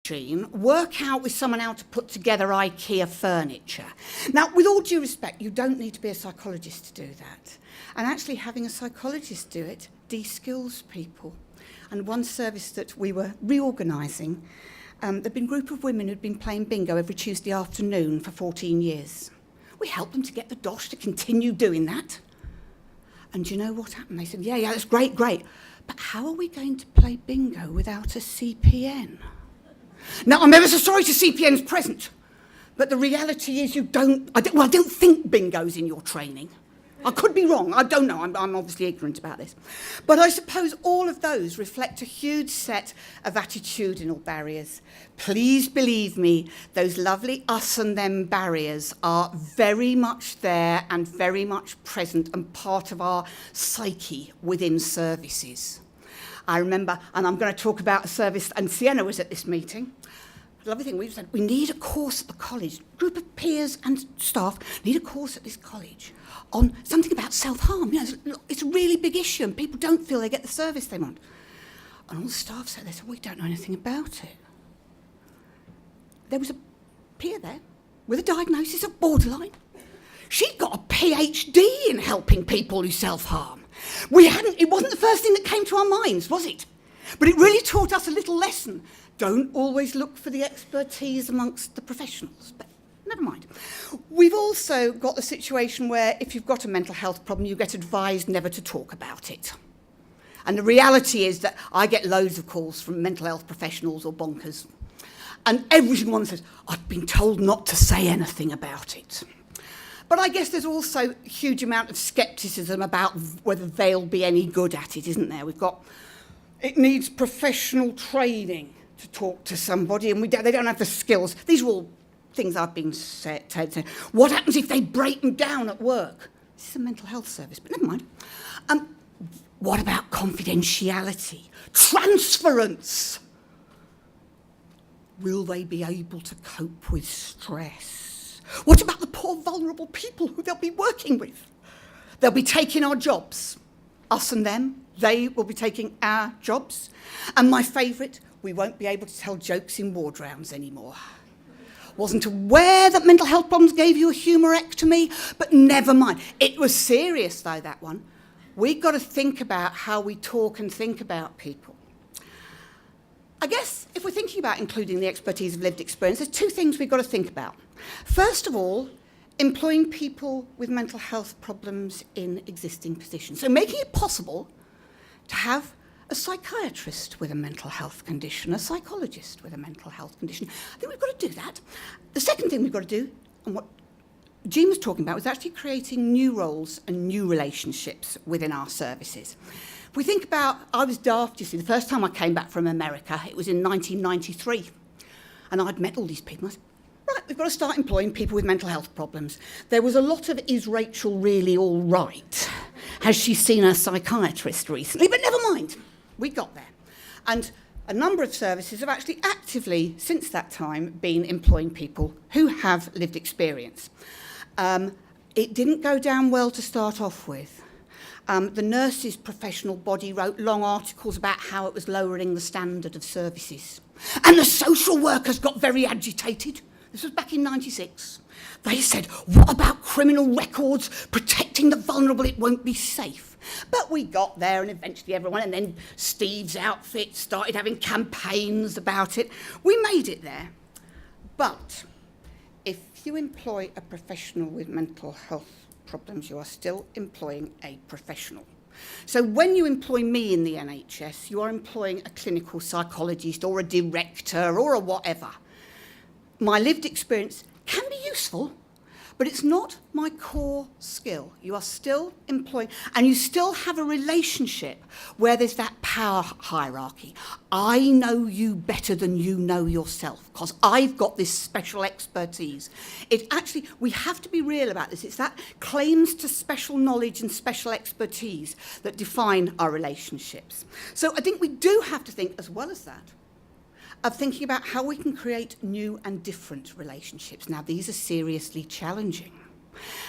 Jean, work out with someone how to put together IKEA furniture. Now, with all due respect, you don't need to be a psychologist to do that. And actually having a psychologist do it de-skills people. And one service that we were reorganising, there'd been a group of women who'd been playing bingo every Tuesday afternoon for 14 years. We helped them to get the dosh to continue doing that. And do you know what happened? They said, yeah, that's great. But how are we going to play bingo without a CPN? Now, I'm ever so sorry to CPN's present, but the reality is I don't think bingo's in your training. I could be wrong, I don't know, I'm obviously ignorant about this. But I suppose all of those reflect a huge set of attitudinal barriers. Please believe me, those lovely us and them barriers are very much there and very much present and part of our psyche within services. I remember, and I'm going to talk about a service, and Sienna was at this meeting. The lovely thing, we said, we need a course at the college. A group of peers and staff need a course at this college on something about self-harm. You know, it's a really big issue and people don't feel they get the service they want. And all the staff said, we don't know anything about it. There was a peer there with a diagnosis of borderline. She'd got a PhD in helping people who self-harm. It wasn't the first thing that came to our minds, was it? But it really taught us a little lesson. Don't always look for the expertise amongst the professionals, but never mind. We've also got the situation where if you've got a mental health problem, you get advised never to talk about it. And the reality is that I get loads of calls from mental health professionals or bonkers, and every single one says, I've been told not to say anything about it. But I guess there's also a huge amount of scepticism about whether they'll be any good at it, isn't there? It needs professional training to talk to somebody, and they don't have the skills. These are all things I've been said. What happens if they break them down at work? This is a mental health service, but never mind. What about confidentiality? Transference? Will they be able to cope with stress? What about the poor vulnerable people who they'll be working with? They'll be taking our jobs, us and them. They will be taking our jobs. And my favourite, we won't be able to tell jokes in ward rounds anymore. Wasn't aware that mental health problems gave you a humorectomy, but never mind. It was serious, though, that one. We've got to think about how we talk and think about people. I guess if we're thinking about including the expertise of lived experience, there's two things we've got to think about. First of all, employing people with mental health problems in existing positions. So making it possible to have a psychiatrist with a mental health condition, a psychologist with a mental health condition. I think we've got to do that. The second thing we've got to do, and what Jean was talking about, was actually creating new roles and new relationships within our services. If we think about, I was daft, you see, the first time I came back from America, it was in 1993, and I'd met all these people. I said, right, we've got to start employing people with mental health problems. There was a lot of, is Rachel really all right? Has she seen a psychiatrist recently? But never mind, we got there. And a number of services have actually actively, since that time, been employing people who have lived experience. It didn't go down well to start off with. The nurses' professional body wrote long articles about how it was lowering the standard of services. And the social workers got very agitated. This was back in '96. They said, what about criminal records? Protecting the vulnerable, it won't be safe. But we got there, and eventually everyone, and then Steve's outfit started having campaigns about it. We made it there. But if you employ a professional with mental health problems, you are still employing a professional. So when you employ me in the NHS, you are employing a clinical psychologist or a director or a whatever. My lived experience can be useful, but it's not my core skill. You are still employing, and you still have a relationship where there's that power hierarchy. I know you better than you know yourself, because I've got this special expertise. We have to be real about this. It's that claims to special knowledge and special expertise that define our relationships. So I think we do have to think, as well as that, of thinking about how we can create new and different relationships. Now, these are seriously challenging.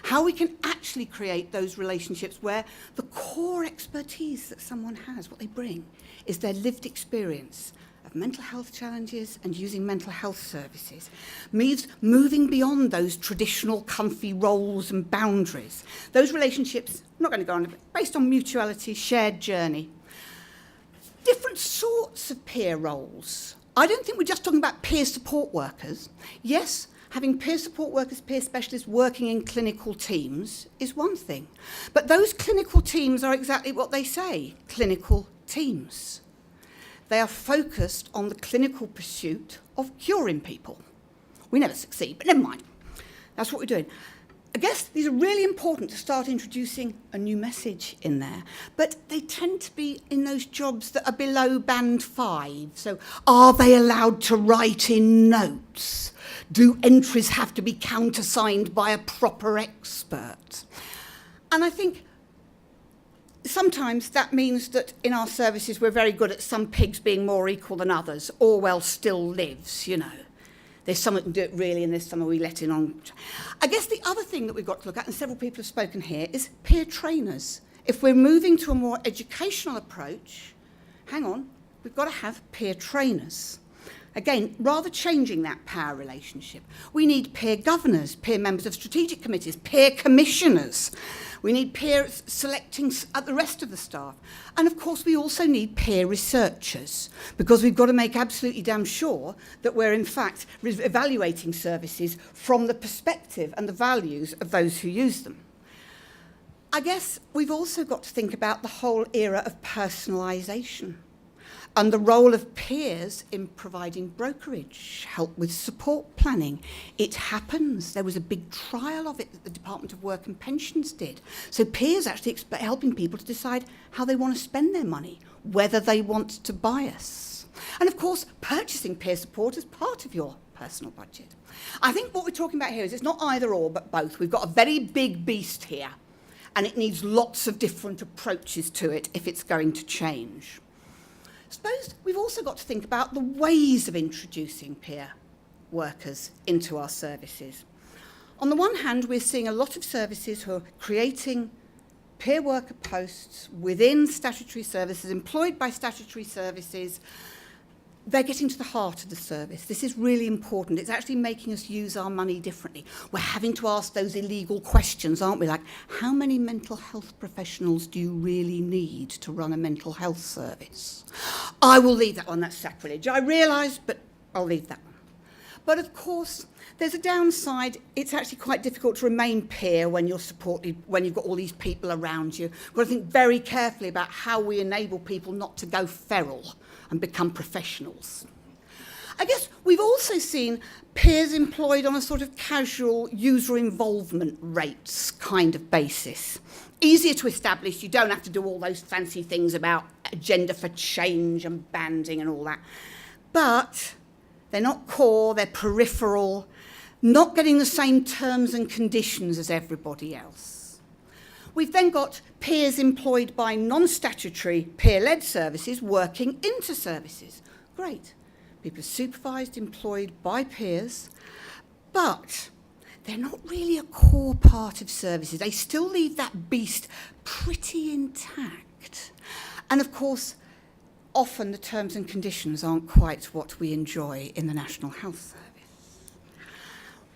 How we can actually create those relationships where the core expertise that someone has, what they bring, is their lived experience of mental health challenges and using mental health services means moving beyond those traditional comfy roles and boundaries. Those relationships, I'm not going to go on, based on mutuality, shared journey. Different sorts of peer roles. I don't think we're just talking about peer support workers. Yes, having peer support workers, peer specialists working in clinical teams is one thing. But those clinical teams are exactly what they say, clinical teams. They are focused on the clinical pursuit of curing people. We never succeed, but never mind. That's what we're doing. I guess these are really important to start introducing a new message in there, but they tend to be in those jobs that are below band 5. So are they allowed to write in notes? Do entries have to be countersigned by a proper expert? And I think sometimes that means that in our services we're very good at some pigs being more equal than others. Orwell still lives, you know. There's some that can do it really, and there's some we let in on. I guess the other thing that we've got to look at, and several people have spoken here, is peer trainers. If we're moving to a more educational approach, hang on, we've got to have peer trainers. Again, rather changing that power relationship. We need peer governors, peer members of strategic committees, peer commissioners. We need peer selecting the rest of the staff. And of course, we also need peer researchers, because we've got to make absolutely damn sure that we're in fact evaluating services from the perspective and the values of those who use them. I guess we've also got to think about the whole era of personalisation and the role of peers in providing brokerage, help with support planning. It happens. There was a big trial of it that the Department of Work and Pensions did. So peers actually helping people to decide how they want to spend their money, whether they want to bias. And of course, purchasing peer support is part of your personal budget. I think what we're talking about here is it's not either or, but both. We've got a very big beast here, and it needs lots of different approaches to it if it's going to change. I suppose we've also got to think about the ways of introducing peer workers into our services. On the one hand, we're seeing a lot of services who are creating peer worker posts within statutory services, employed by statutory services. They're getting to the heart of the service. This is really important. It's actually making us use our money differently. We're having to ask those illegal questions, aren't we? Like, how many mental health professionals do you really need to run a mental health service? I will leave that one. That's sacrilege. I realise, but I'll leave that one. But of course, there's a downside. It's actually quite difficult to remain peer when you're supported, when you've got all these people around you. We've got to think very carefully about how we enable people not to go feral and become professionals. I guess we've also seen peers employed on a sort of casual user involvement rates kind of basis. Easier to establish, you don't have to do all those fancy things about agenda for change and banding and all that. But they're not core, they're peripheral, not getting the same terms and conditions as everybody else. We've then got peers employed by non-statutory peer-led services working into services. Great. People are supervised, employed by peers, but they're not really a core part of services. They still leave that beast pretty intact. And of course, often the terms and conditions aren't quite what we enjoy in the National Health Service.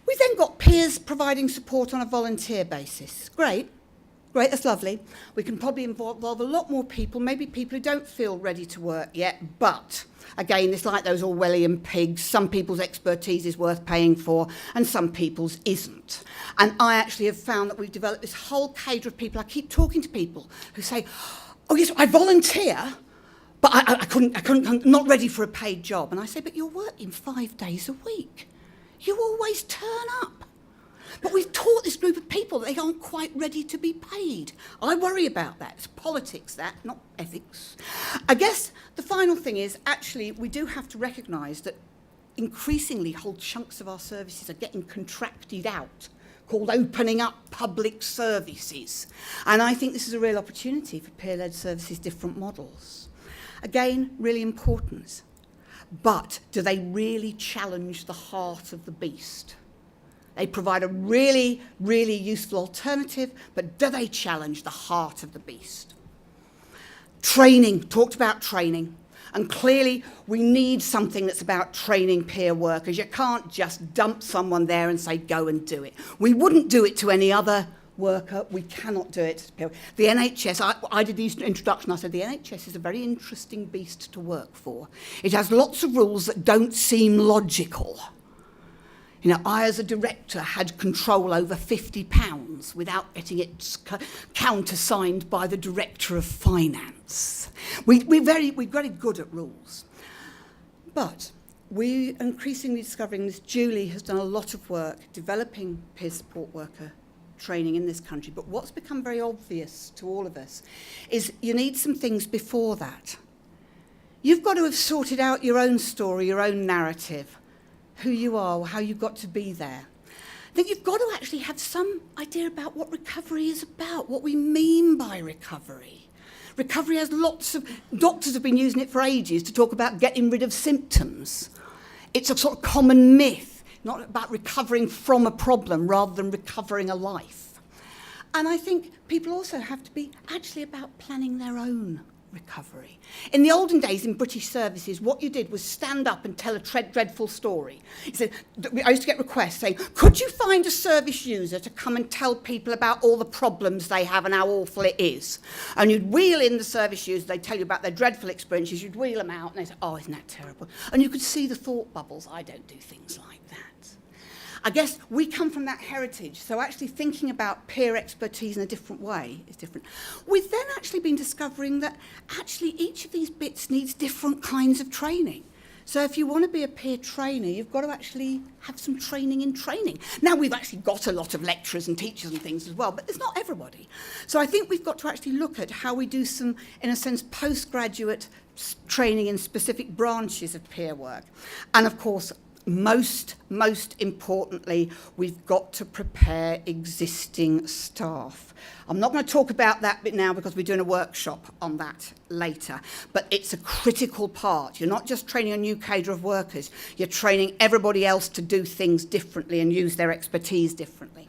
We've then got peers providing support on a volunteer basis. Great. Great, that's lovely. We can probably involve a lot more people, maybe people who don't feel ready to work yet, but again, it's like those Orwellian pigs. Some people's expertise is worth paying for, and some people's isn't. And I actually have found that we've developed this whole cadre of people. I keep talking to people who say, oh yes, I volunteer, but I'm not ready for a paid job. And I say, but you're working 5 days a week. You always turn up. But we've taught this group of people that they aren't quite ready to be paid. I worry about that. It's politics, that, not ethics. I guess the final thing is, actually, we do have to recognise that increasingly whole chunks of our services are getting contracted out, called opening up public services. And I think this is a real opportunity for peer-led services, different models. Again, really important. But do they really challenge the heart of the beast? They provide a really, really useful alternative, but do they challenge the heart of the beast? Training, talked about training. And clearly, we need something that's about training peer workers. You can't just dump someone there and say, go and do it. We wouldn't do it to any other worker. We cannot do it. The NHS, I did the introduction, I said the NHS is a very interesting beast to work for. It has lots of rules that don't seem logical. You know, I as a director had control over £50 without getting it countersigned by the director of finance. We're very good at rules. But we're increasingly discovering this. Julie has done a lot of work developing peer support worker training in this country, but what's become very obvious to all of us is you need some things before that. You've got to have sorted out your own story, your own narrative, who you are, how you got to be there. I think you've got to actually have some idea about what recovery is about, what we mean by recovery. Recovery has lots of... Doctors have been using it for ages to talk about getting rid of symptoms. It's a sort of common myth. Not about recovering from a problem rather than recovering a life. And I think people also have to be actually about planning their own recovery. In the olden days in British services, what you did was stand up and tell a dreadful story. You said, I used to get requests saying, could you find a service user to come and tell people about all the problems they have and how awful it is? And you'd wheel in the service user, they'd tell you about their dreadful experiences, you'd wheel them out and they'd say, oh, isn't that terrible? And you could see the thought bubbles, I don't do things like that. I guess we come from that heritage, so actually thinking about peer expertise in a different way is different. We've then actually been discovering that actually each of these bits needs different kinds of training. So if you want to be a peer trainer, you've got to actually have some training in training. Now, we've actually got a lot of lecturers and teachers and things as well, but it's not everybody. So I think we've got to actually look at how we do some, in a sense, postgraduate training in specific branches of peer work. And of course, most importantly, we've got to prepare existing staff. I'm not going to talk about that bit now because we're doing a workshop on that later, but it's a critical part. You're not just training a new cadre of workers, you're training everybody else to do things differently and use their expertise differently.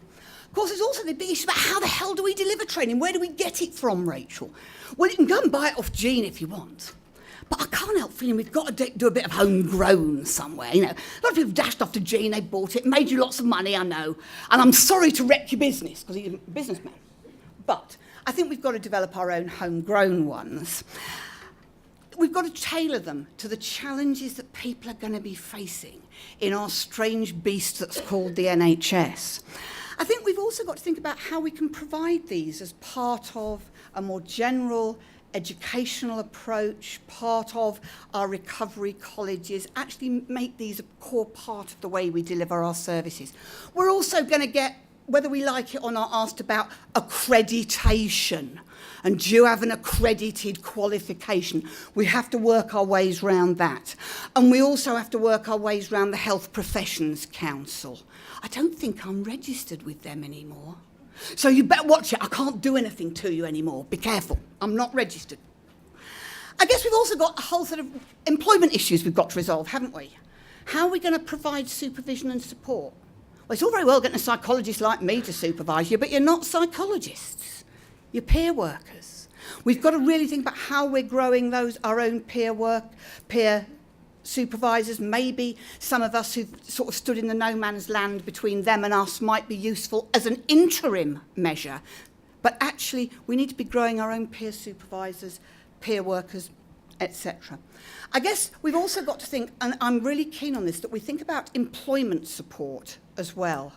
Of course, there's also the big issue about how the hell do we deliver training? Where do we get it from, Rachel? Well, you can go and buy it off Jean if you want. But I can't help feeling we've got to do a bit of homegrown somewhere. You know, a lot of people dashed off to Jean, they bought it, made you lots of money, I know. And I'm sorry to wreck your business, because he's a businessman. But I think we've got to develop our own homegrown ones. We've got to tailor them to the challenges that people are going to be facing in our strange beast that's called the NHS. I think we've also got to think about how we can provide these as part of a more general educational approach, part of our recovery colleges, actually make these a core part of the way we deliver our services. We're also going to get, whether we like it or not, asked about accreditation. And do you have an accredited qualification? We have to work our ways around that. And we also have to work our ways around the Health Professions Council. I don't think I'm registered with them anymore. So you better watch it. I can't do anything to you anymore. Be careful. I'm not registered. I guess we've also got a whole set of employment issues we've got to resolve, haven't we? How are we going to provide supervision and support? Well, it's all very well getting a psychologist like me to supervise you, but you're not psychologists. You're peer workers. We've got to really think about how we're growing our own peer supervisors. Maybe some of us who've sort of stood in the no man's land between them and us might be useful as an interim measure. But actually, we need to be growing our own peer supervisors, peer workers, etc. I guess we've also got to think, and I'm really keen on this, that we think about employment support as well.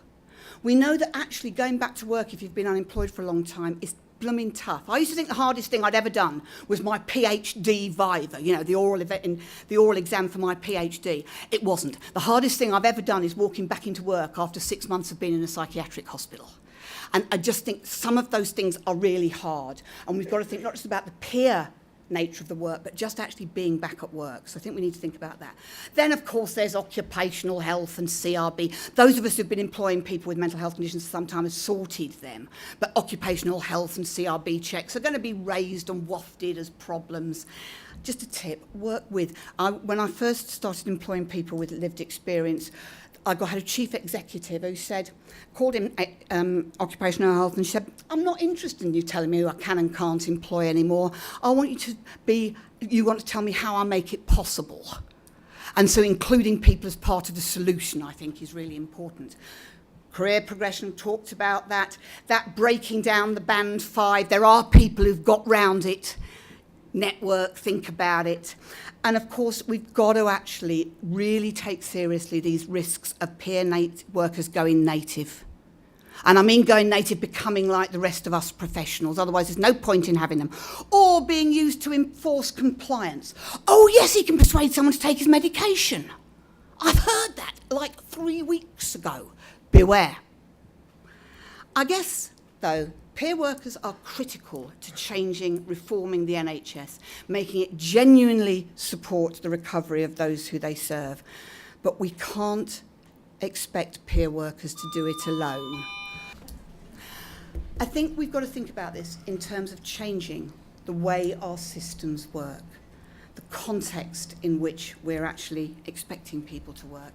We know that actually going back to work if you've been unemployed for a long time is blooming tough. I used to think the hardest thing I'd ever done was my PhD Viva, you know, the oral exam for my PhD. It wasn't. The hardest thing I've ever done is walking back into work after 6 months of being in a psychiatric hospital. And I just think some of those things are really hard. And we've got to think not just about the peer nature of the work, but just actually being back at work. So I think we need to think about that. Then, of course, there's occupational health and CRB. Those of us who've been employing people with mental health conditions for some time have sorted them. But occupational health and CRB checks are going to be raised and wafted as problems. just a tip, work with. When I first started employing people with lived experience, had a chief executive who called him occupational health, and she said, I'm not interested in you telling me who I can and can't employ anymore. I want you want to tell me how I make it possible. And so including people as part of the solution, I think, is really important. Career progression, talked about that breaking down the band 5. There are people who've got round it. Network, think about it. And of course, we've got to actually really take seriously these risks of peer workers going native. And I mean going native, becoming like the rest of us professionals, otherwise there's no point in having them. Or being used to enforce compliance. Oh yes, he can persuade someone to take his medication. I've heard that like 3 weeks ago. Beware. I guess, though, peer workers are critical to reforming the NHS, making it genuinely support the recovery of those who they serve. But we can't expect peer workers to do it alone. I think we've got to think about this in terms of changing the way our systems work, the context in which we're actually expecting people to work.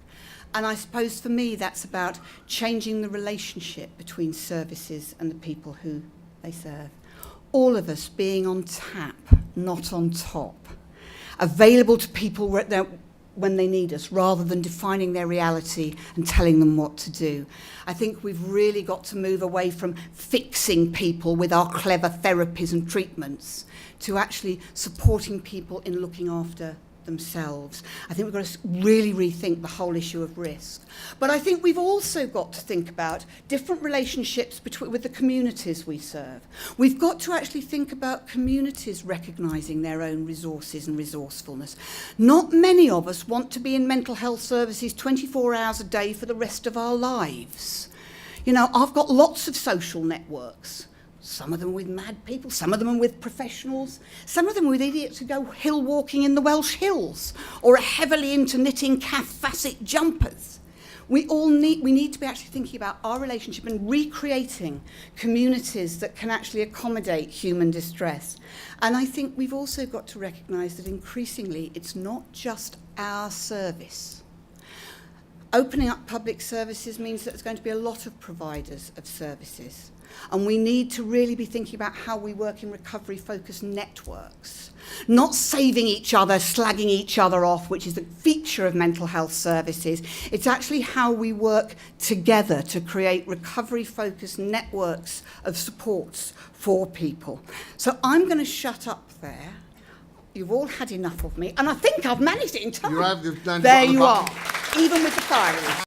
And I suppose for me that's about changing the relationship between services and the people who they serve. All of us being on tap, not on top. Available to people when they need us, rather than defining their reality and telling them what to do. I think we've really got to move away from fixing people with our clever therapies and treatments to actually supporting people in looking after themselves. I think we've got to really rethink the whole issue of risk. But I think we've also got to think about different relationships with the communities we serve. We've got to actually think about communities recognising their own resources and resourcefulness. Not many of us want to be in mental health services 24 hours a day for the rest of our lives. You know, I've got lots of social networks. Some of them with mad people, some of them with professionals, some of them with idiots who go hill walking in the Welsh Hills or are heavily into knitting calf facet jumpers. We need to be actually thinking about our relationship and recreating communities that can actually accommodate human distress. And I think we've also got to recognise that increasingly it's not just our service. Opening up public services means that there's going to be a lot of providers of services. And we need to really be thinking about how we work in recovery-focused networks, not saving each other, slagging each other off, which is a feature of mental health services. It's actually how we work together to create recovery-focused networks of supports for people. So I'm going to shut up there. You've all had enough of me, and I think I've managed it in time. You have, you've done. There you are, even with the fire.